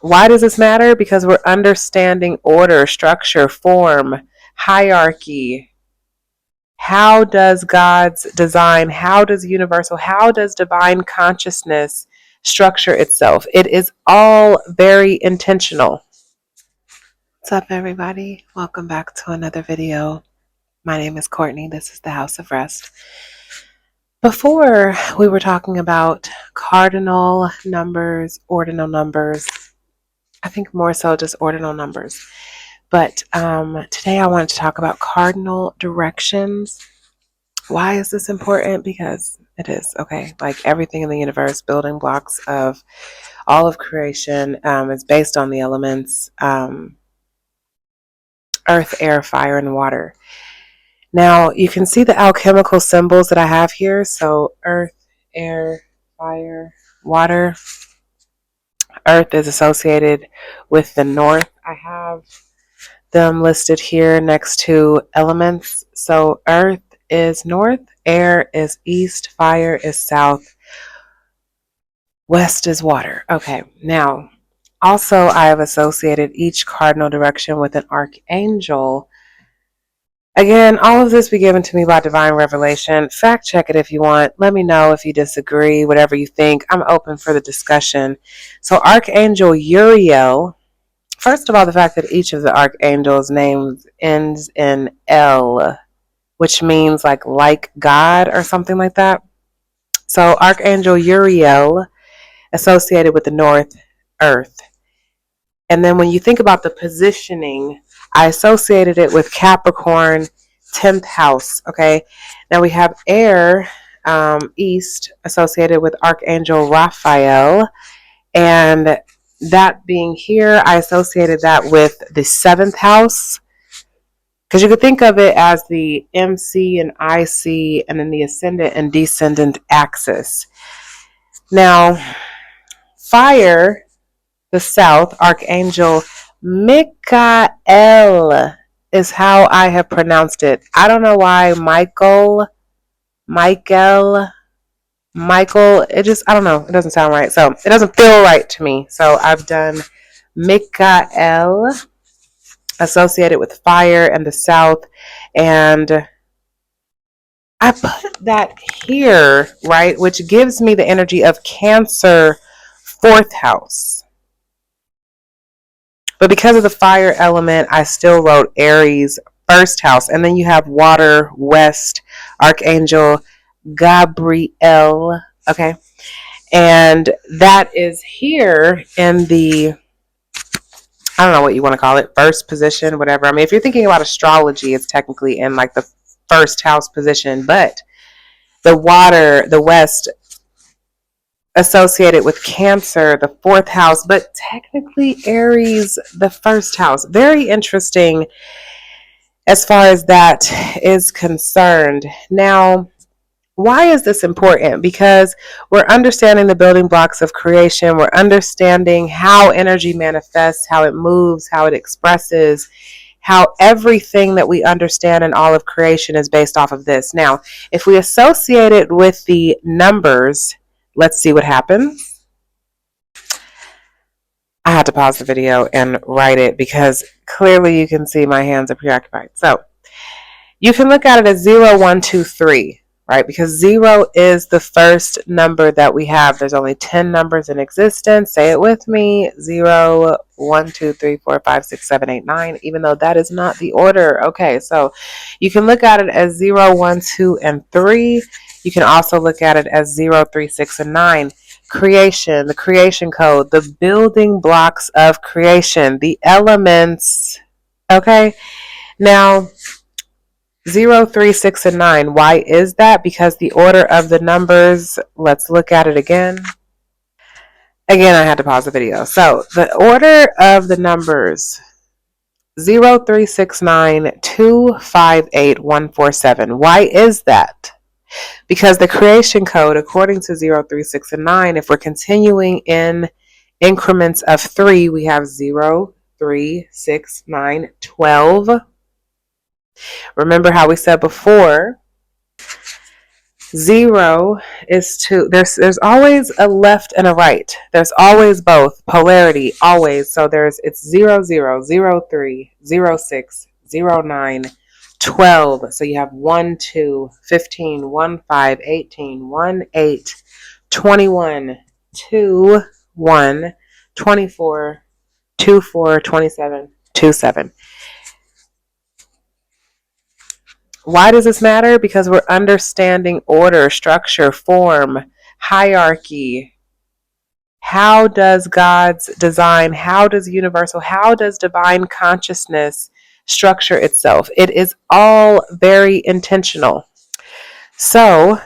Why does this matter? Because we're understanding order, structure, form, hierarchy. How does God's design, how does universal, how does divine consciousness structure itself? It is all very intentional. What's up, everybody? Welcome back to another video. My name is Courtney. This is the House of Rest. Before, we were talking about cardinal numbers, ordinal numbers. I think more so just ordinal numbers. But today I wanted to talk about cardinal directions. Why is this important? Because it is, okay? Like everything in the universe, building blocks of all of creation is based on the elements earth, air, fire, and water. Now, you can see the alchemical symbols that I have here. So earth, air, fire, water. Earth is associated with the north. I have them listed here next to elements. So earth is north, air is east, fire is south, west is water. Okay, now also I have associated each cardinal direction with an archangel. Again, all of this be given to me by divine revelation. Fact check it if you want. Let me know if you disagree, whatever you think. I'm open for the discussion. So Archangel Uriel, first of all, the fact that each of the archangels' names ends in L, which means like God or something like that. So Archangel Uriel, associated with the north, earth. And then when you think about the positioning, I associated it with Capricorn, 10th house. Okay. Now we have air, east, associated with Archangel Raphael. And that being here, I associated that with the 7th house. Because you could think of it as the MC and IC and then the ascendant and descendant axis. Now, fire, the south, Archangel Michael is how I have pronounced it. I don't know why Michael, it just, I don't know. It doesn't sound right. So it doesn't feel right to me. So I've done Michael, associated with fire and the south, and I put that here, right, which gives me the energy of Cancer, 4th house. But because of the fire element, I still wrote Aries, 1st house. And then you have water, west, Archangel Gabriel, okay? And that is here in the, I don't know what you want to call it, first position, whatever. I mean, if you're thinking about astrology, it's technically in like the 1st house position, but the water, the west, associated with Cancer, the 4th house, but technically Aries, the 1st house. Very interesting as far as that is concerned. Now, why is this important? Because we're understanding the building blocks of creation. We're understanding how energy manifests, how it moves, how it expresses, how everything that we understand in all of creation is based off of this. Now, if we associate it with the numbers, let's see what happens. I had to pause the video and write it because clearly you can see my hands are preoccupied. So you can look at it as 0, 1, 2, 3. Right? Because 0 is the first number that we have. There's only 10 numbers in existence. Say it with me. 0, 1, 2, 3, 4, 5, 6, 7, 8, 9, even though that is not the order. Okay, so you can look at it as 0, 1, 2, and 3. You can also look at it as 0, 3, 6, and 9. Creation, the creation code, the building blocks of creation, the elements. Okay, now 0, 3, 6, and 9. Why is that? Because the order of the numbers, let's look at it again. Again, I had to pause the video. So the order of the numbers, 0, 3, 6, 9, 2, 5, 8, 1, 4, 7. Why is that? Because the creation code, according to 0, 3, 6, and 9, if we're continuing in increments of 3, we have 0, 3, 6, 9, 12. Remember how we said before, Zero is two. There's always a left and a right. There's always both. Polarity, always. So it's 0, 0, 0, 3, 0, 6, 0, 9, 12. So you have 1, 2, 15, 1, 5, 18, 1, 8, 21, 2, 1, 24, 2, 4, 27, 2, 7. Why does this matter? Because we're understanding order, structure, form, hierarchy. How does God's design, how does universal, how does divine consciousness structure itself? It is all very intentional. So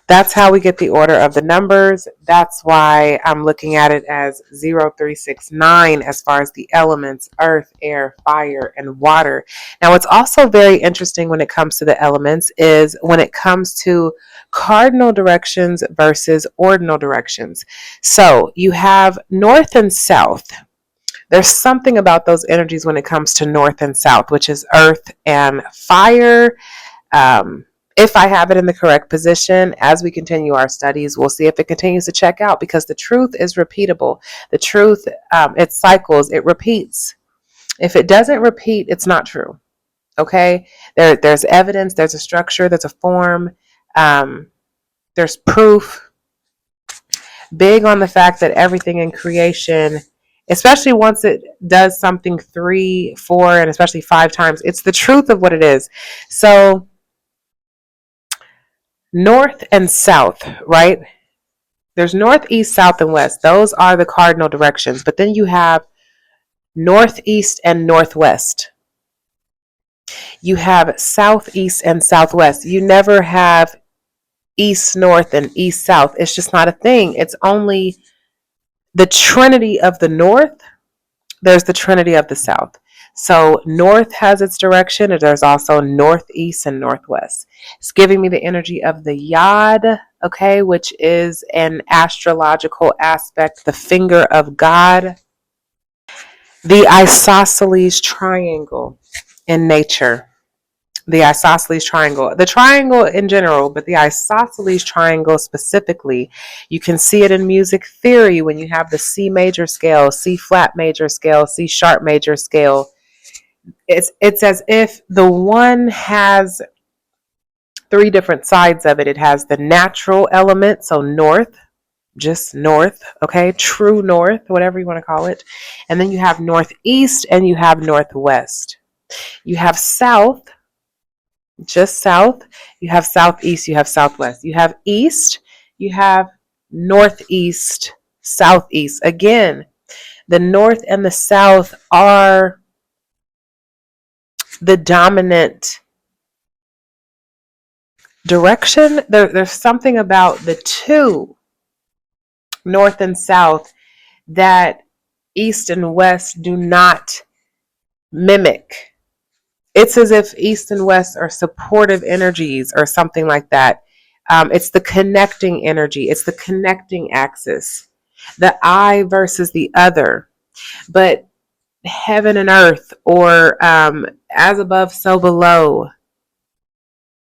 that's how we get the order of the numbers. That's why I'm looking at it as 0369 as far as the elements, earth, air, fire, and water. Now, what's also very interesting when it comes to the elements is when it comes to cardinal directions versus ordinal directions. So you have north and south. There's something about those energies when it comes to north and south, which is earth and fire. If I have it in the correct position, as we continue our studies, we'll see if it continues to check out, because the truth is repeatable. The truth, it cycles, it repeats. If it doesn't repeat, it's not true. Okay? There's evidence, there's a structure, there's a form, there's proof. Big on the fact that everything in creation, especially once it does something 3, 4, and especially 5 times, it's the truth of what it is. So north and south, right? There's north, east, south, and west. Those are the cardinal directions. But then you have northeast and northwest. You have southeast and southwest. You never have east, north, and east, south. It's just not a thing. It's only the trinity of the north. There's the trinity of the south. So north has its direction, and there's also northeast and northwest. It's giving me the energy of the yod, okay, which is an astrological aspect, the finger of God. The isosceles triangle in nature. The isosceles triangle. The triangle in general, but the isosceles triangle specifically, you can see it in music theory when you have the C major scale, C flat major scale, C sharp major scale. It's as if the one has 3 different sides of it. It has the natural element, so north, just north, okay, true north, whatever you want to call it. And then you have northeast and you have northwest. You have south, just south. You have southeast, you have southwest. You have east, you have northeast, southeast. Again, the north and the south are the dominant direction. There's something about the two, north and south, that east and west do not mimic. It's as if east and west are supportive energies or something like that. It's the connecting energy. It's the connecting axis. The I versus the other. But heaven and earth, or as above, so below.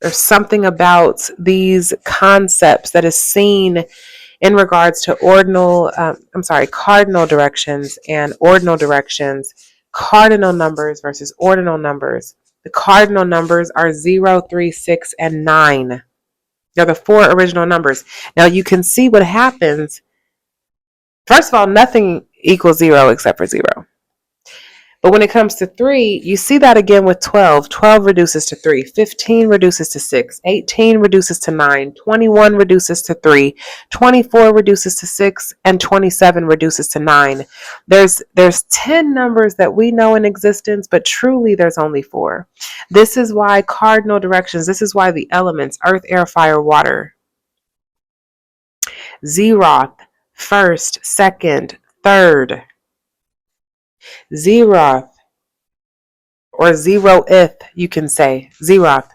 There's something about these concepts that is seen in regards to cardinal directions and ordinal directions, cardinal numbers versus ordinal numbers. The cardinal numbers are 0, 3, 6, and 9. They're the 4 original numbers. Now you can see what happens. First of all, nothing equals 0 except for 0. But when it comes to 3, you see that again with 12. 12 reduces to 3. 15 reduces to 6. 18 reduces to 9. 21 reduces to 3. 24 reduces to 6. And 27 reduces to 9. There's 10 numbers that we know in existence, but truly there's only 4. This is why cardinal directions, this is why the elements, earth, air, fire, water. Zeroth, first, second, third. Zeroth, or zeroth, you can say. Zeroth.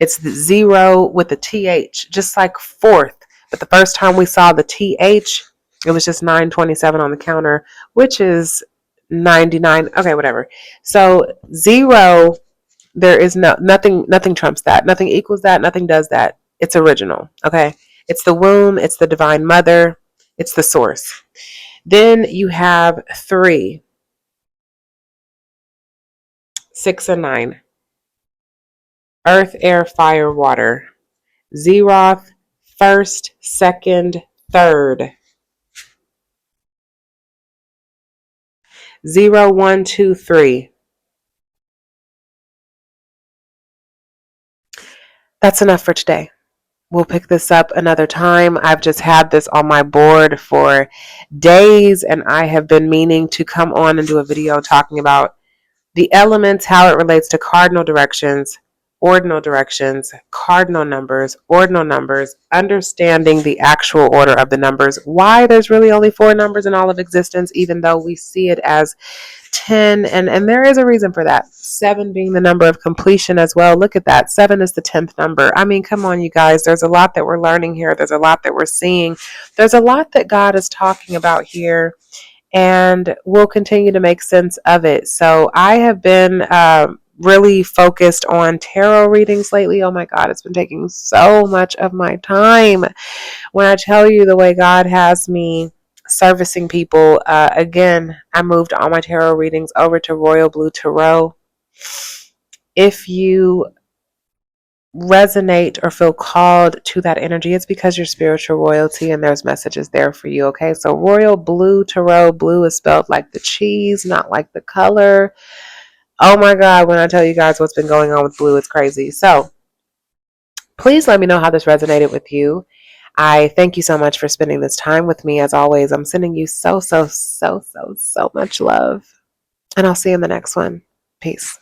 It's the 0 with the TH, just like fourth. But the first time we saw the TH, it was just 927 on the counter, which is 99. Okay, whatever. So 0 There is nothing trumps that. Nothing equals that. Nothing does that. It's original. Okay. It's the womb. It's the divine mother. It's the source. Then you have 3, 6, and 9. Earth, air, fire, water. Zeroth, first, second, third. 0, 1, 2, 3. That's enough for today. We'll pick this up another time. I've just had this on my board for days, and I have been meaning to come on and do a video talking about the elements, how it relates to cardinal directions, ordinal directions, cardinal numbers, ordinal numbers, understanding the actual order of the numbers, why there's really only 4 numbers in all of existence, even though we see it as 10, and there is a reason for that. 7 being the number of completion as well. Look at that. 7 is the 10th number. I mean, come on, you guys. There's a lot that we're learning here. There's a lot that we're seeing. There's a lot that God is talking about here, and we'll continue to make sense of it. So I have been really focused on tarot readings lately. Oh my God, it's been taking so much of my time. When I tell you the way God has me servicing people, again, I moved all my tarot readings over to Royal Blue Tarot. If you resonate or feel called to that energy, it's because you're spiritual royalty and there's messages there for you. Okay, so Royal Blue Tarot. Blue is spelled like the cheese, not like the color. Oh my God, when I tell you guys what's been going on with blue, it's crazy. So please let me know how this resonated with you. I thank you so much for spending this time with me. As always, I'm sending you so much love. And I'll see you in the next one. Peace.